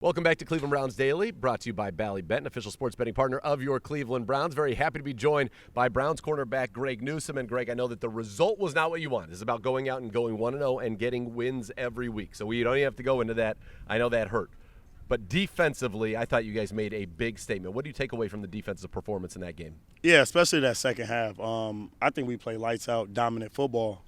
Welcome back to Cleveland Browns Daily, brought to you by Ballybet, an official sports betting partner of your Cleveland Browns. Very happy to be joined by Browns cornerback Greg Newsome. And Greg, I know that the result was not what you want. It's about going out and going 1-0 and getting wins every week. So we don't even have to go into that. I know that hurt. But defensively, I thought you guys made a big statement. What do you take away from the defensive performance in that game? Yeah, especially that second half. I think we played lights out, dominant football.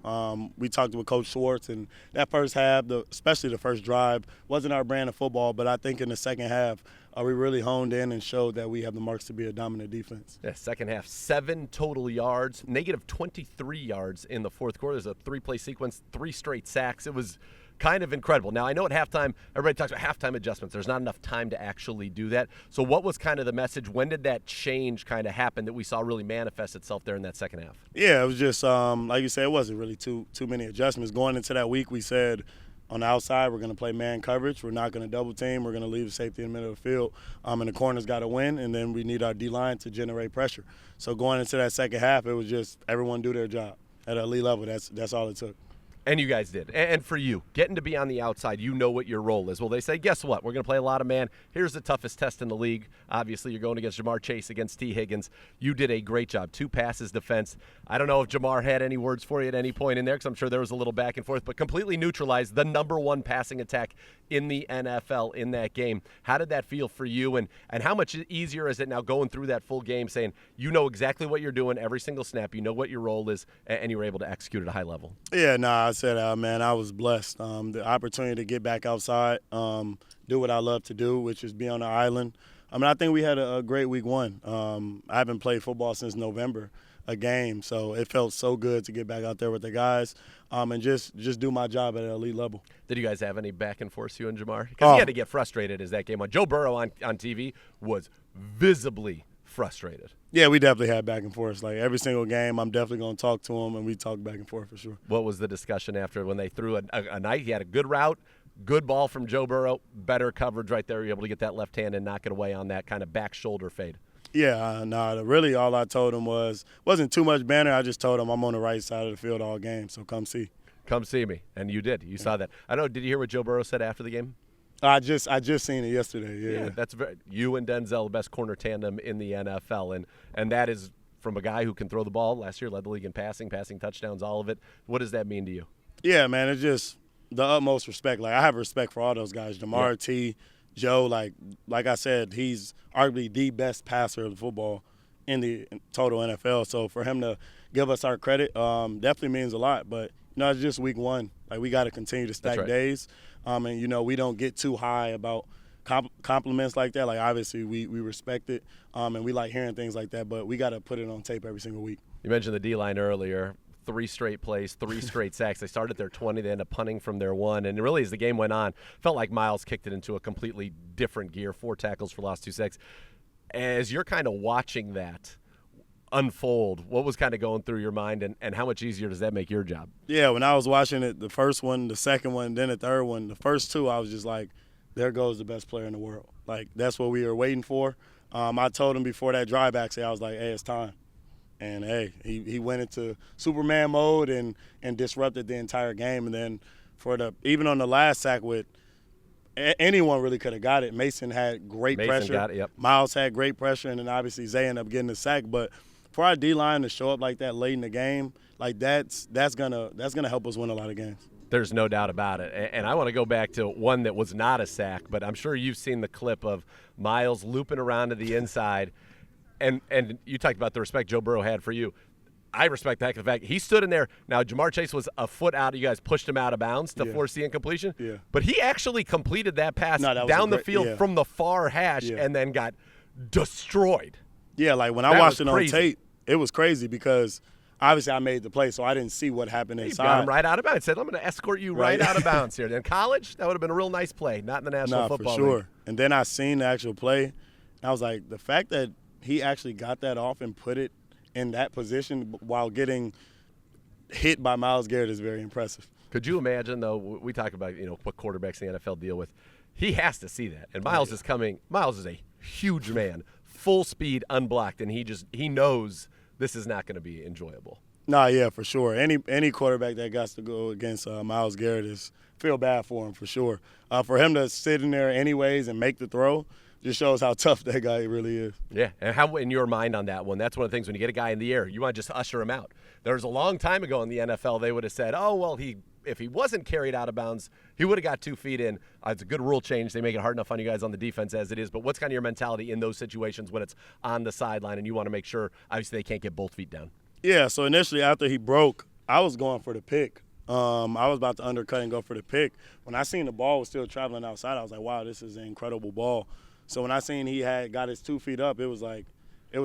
We talked with Coach Schwartz, and that first half, especially the first drive, wasn't our brand of football. But I think in the second half, we really honed in and showed that we have the marks to be a dominant defense. Yeah, second half, 7 total yards, negative 23 yards in the fourth quarter. There's a 3-play sequence, 3 straight sacks. It was kind of incredible. Now, I know at halftime, everybody talks about halftime adjustments. There's not enough time to actually do that. So what was kind of the message? When did that change kind of happen that we saw really manifest itself there in that second half? Yeah, it was just, like you said, it wasn't really too many adjustments. Going into that week, we said on the outside, we're going to play man coverage. We're not going to double team. We're going to leave the safety in the middle of the field. And the corner's got to win, and then we need our D-line to generate pressure. So going into that second half, it was just everyone do their job at an elite level. That's all it took. And you guys did. And for you, getting to be on the outside, you know what your role is. Well, they say, guess what? We're going to play a lot of man. Here's the toughest test in the league. Obviously, you're going against Jamar Chase, against T. Higgins. You did a great job. 2 passes defense. I don't know if Jamar had any words for you at any point in there, because I'm sure there was a little back and forth, but completely neutralized the number 1 passing attack in the NFL in that game. How did that feel for you? And how much easier is it now going through that full game saying you know exactly what you're doing every single snap, you know what your role is, and you were able to execute at a high level? Yeah, I said, man, I was blessed. The opportunity to get back outside, do what I love to do, which is be on the island. I think we had a great week 1. I haven't played football since November, a game, so it felt so good to get back out there with the guys and just do my job at an elite level. Did you guys have any back and forth, you and Jamar? Because he had to get frustrated as that game went. Joe Burrow on TV was visibly frustrated. Yeah, we definitely had back and forth. Like every single game, I'm definitely going to talk to him, and we talk back and forth for sure. What was the discussion after when they threw a night? He had a good route, good ball from Joe Burrow, better coverage right there. You're able to get that left hand and knock it away on that kind of back shoulder fade. Yeah, really all I told him wasn't too much banter. I just told him I'm on the right side of the field all game, so come see. Come see me, and you did. You saw that. I don't know, did you hear what Joe Burrow said after the game? I just seen it yesterday. Yeah, that's you and Denzel, the best corner tandem in the NFL, and that is from a guy who can throw the ball. Last year led the league in passing touchdowns, all of it. What does that mean to you? Yeah, man, it's just the utmost respect. Like I have respect for all those guys, Jamar, T, Joe. Like I said, he's arguably the best passer of football in the total NFL. So for him to give us our credit, definitely means a lot. But it's just week 1. Like we got to continue to stack days. And we don't get too high about compliments like that. Like obviously we respect it, and we like hearing things like that. But we got to put it on tape every single week. You mentioned the D-line earlier. 3 straight plays, 3 straight sacks. They started their 20, they ended up punting from their 1. And really, as the game went on, felt like Miles kicked it into a completely different gear. 4 tackles for loss, 2 sacks. As you're kind of watching that unfold, what was kind of going through your mind, and how much easier does that make your job? Yeah, when I was watching it, the first one, the second one, then the third one, the first 2, I was just like, there goes the best player in the world. Like, that's what we were waiting for. I told him before that drive actually, I was like, hey, it's time. And, hey, he went into Superman mode and disrupted the entire game. And then even on the last sack with anyone really could have got it. Mason had great pressure. Got it, yep. Miles had great pressure, and then obviously Zay ended up getting the sack. But for our D-line to show up like that late in the game, like that's gonna help us win a lot of games. There's no doubt about it. And I want to go back to one that was not a sack, but I'm sure you've seen the clip of Miles looping around to the inside. And you talked about the respect Joe Burrow had for you. I respect that, the fact he stood in there. Now, Jamar Chase was a foot out. You guys pushed him out of bounds to force the incompletion. Yeah. But he actually completed that pass down the field from the far hash and then got destroyed. Yeah, like when I watched it on tape, it was crazy because obviously I made the play, so I didn't see what happened inside. He got him right out of bounds. Said, I'm going to escort you right out of bounds here. In college, that would have been a real nice play, not in the National Football League. For sure. League. And then I seen the actual play, and I was like, the fact that he actually got that off and put it in that position while getting hit by Myles Garrett is very impressive. Could you imagine, though, we talk about, what quarterbacks in the NFL deal with. He has to see that. And Myles is coming. Myles is a huge man, full speed, unblocked, and he knows this is not going to be enjoyable. Nah, yeah, for sure. Any quarterback that got to go against Myles Garrett feel bad for him for sure. For him to sit in there anyways and make the throw just shows how tough that guy really is. Yeah, and how in your mind on that one, that's one of the things when you get a guy in the air, you want to just usher him out. There was a long time ago in the NFL, they would have said, oh, well, if he wasn't carried out of bounds, he would have got 2 feet in. It's a good rule change. They make it hard enough on you guys on the defense as it is. But what's kind of your mentality in those situations when it's on the sideline and you want to make sure, obviously, they can't get both feet down? Yeah, so initially after he broke, I was going for the pick. I was about to undercut and go for the pick. When I seen the ball was still traveling outside, I was like, wow, this is an incredible ball. So when I seen he had got his 2 feet up, it was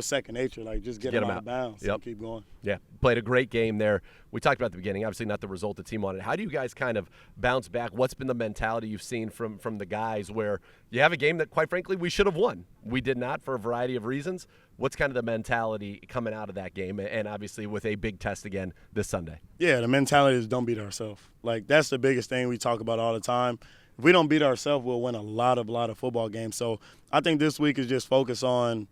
second nature. Like, just get him out of bounds and keep going. Yeah, played a great game there. We talked about at the beginning, obviously not the result the team wanted. How do you guys kind of bounce back? What's been the mentality you've seen from the guys where you have a game that, quite frankly, we should have won? We did not for a variety of reasons. What's kind of the mentality coming out of that game and obviously with a big test again this Sunday? Yeah, the mentality is don't beat ourselves. Like, that's the biggest thing we talk about all the time. If we don't beat ourselves, we'll win a lot of football games. So I think this week is just focus on,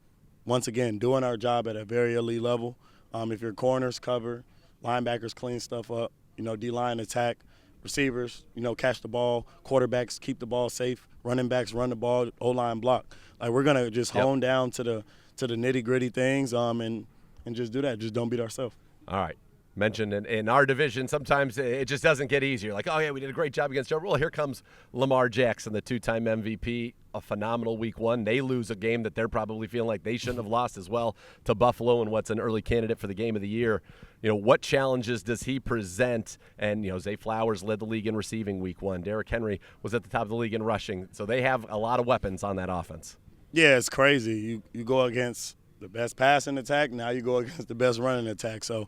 once again, doing our job at a very elite level. If your corners cover, linebackers clean stuff up, D-line attack, receivers, catch the ball, quarterbacks keep the ball safe, running backs run the ball, O-line block. Like, we're going to just hone down to the nitty-gritty things and just do that. Just don't beat ourselves. All right. Mentioned in our division, sometimes it just doesn't get easier. Like, oh, yeah, we did a great job against Joe. Well, here comes Lamar Jackson, the 2-time MVP, a phenomenal week 1. They lose a game that they're probably feeling like they shouldn't have lost as well to Buffalo and what's an early candidate for the game of the year. What challenges does he present? And, Zay Flowers led the league in receiving week 1. Derrick Henry was at the top of the league in rushing. So they have a lot of weapons on that offense. Yeah, it's crazy. You go against the best passing attack, now you go against the best running attack. So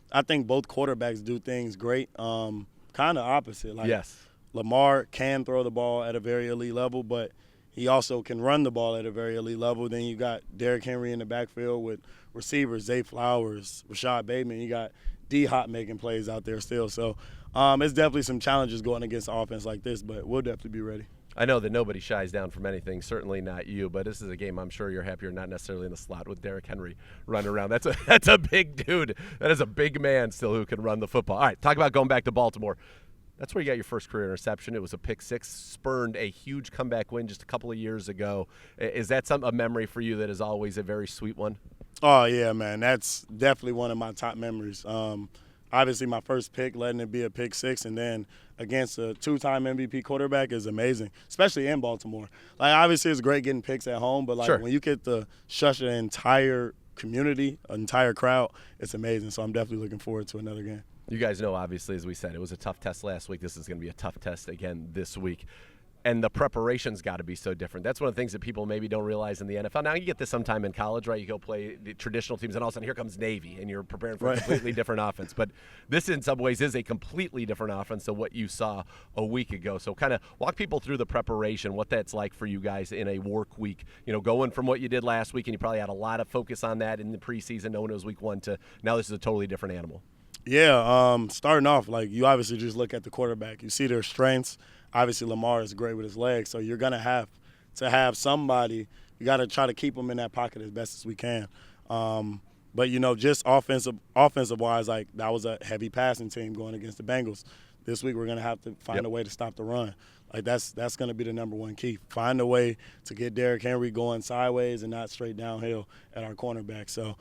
I think both quarterbacks do things great. Kind of opposite. Like, yes. Lamar can throw the ball at a very elite level, but he also can run the ball at a very elite level. Then you got Derrick Henry in the backfield with receivers, Zay Flowers, Rashad Bateman. You got D-Hop making plays out there still. So it's definitely some challenges going against an offense like this, but we'll definitely be ready. I know that nobody shies down from anything, certainly not you, but this is a game I'm sure you're happier not necessarily in the slot with Derrick Henry running around. That's a big dude. That is a big man still who can run the football. All right, talk about going back to Baltimore. That's where you got your first career interception. It was a pick 6, spurned a huge comeback win just a couple of years ago. Is that a memory for you that is always a very sweet one? Oh, yeah, man. That's definitely one of my top memories. Obviously, my first pick, letting it be a pick 6, and then against a 2-time MVP quarterback is amazing, especially in Baltimore. Like, obviously, it's great getting picks at home, but, like, sure, when you get to shush an entire community, an entire crowd, it's amazing. So I'm definitely looking forward to another game. You guys know, obviously, as we said, it was a tough test last week. This is going to be a tough test again this week. And the preparation's got to be so different. That's one of the things that people maybe don't realize in the NFL. Now, you get this sometime in college, right? You go play the traditional teams, and all of a sudden here comes Navy, and you're preparing for a completely different offense. But this, in some ways, is a completely different offense than what you saw a week ago. So kind of walk people through the preparation, what that's like for you guys in a work week. Going from what you did last week, and you probably had a lot of focus on that in the preseason, knowing it was week 1, to now this is a totally different animal. Yeah, starting off, like, you obviously just look at the quarterback. You see their strengths. Obviously, Lamar is great with his legs, so you're going to have somebody. You got to try to keep him in that pocket as best as we can. But, just offensive-wise, like, that was a heavy passing team going against the Bengals. This week we're going to have to find a way to stop the run. Like, that's going to be the number one key. Find a way to get Derrick Henry going sideways and not straight downhill at our cornerback. So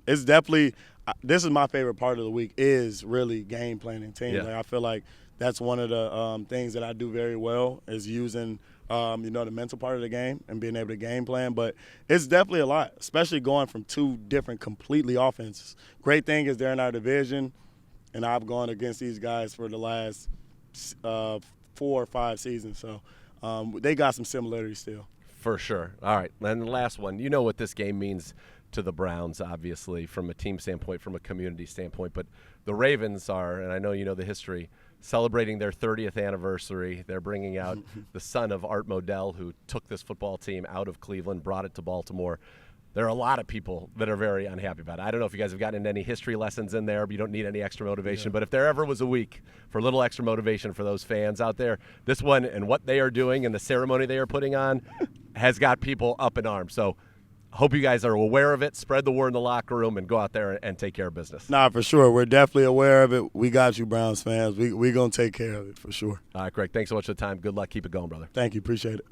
it's definitely – this is my favorite part of the week, is really game planning teams. Yeah. Like, I feel like that's one of the things that I do very well, is using the mental part of the game and being able to game plan. But it's definitely a lot, especially going from 2 different completely offenses. Great thing is they're in our division, and I've gone against these guys for the last 4 or 5 seasons. So they got some similarities still. For sure. All right, and the last one. You know what this game means to the Browns, obviously, from a team standpoint, from a community standpoint. But the Ravens are, and I know you know the history, celebrating their 30th anniversary. They're bringing out the son of Art Modell, who took this football team out of Cleveland, brought it to Baltimore. There are a lot of people that are very unhappy about it. I don't know if you guys have gotten into any history lessons in there, but you don't need any extra motivation. But if there ever was a week for a little extra motivation for those fans out there, this one and what they are doing and the ceremony they are putting on has got people up in arms. So Hope you guys are aware of it. Spread the word in the locker room and go out there and take care of business. Nah, for sure. We're definitely aware of it. We got you, Browns fans. We're going to take care of it for sure. All right, Greg, thanks so much for the time. Good luck. Keep it going, brother. Thank you. Appreciate it.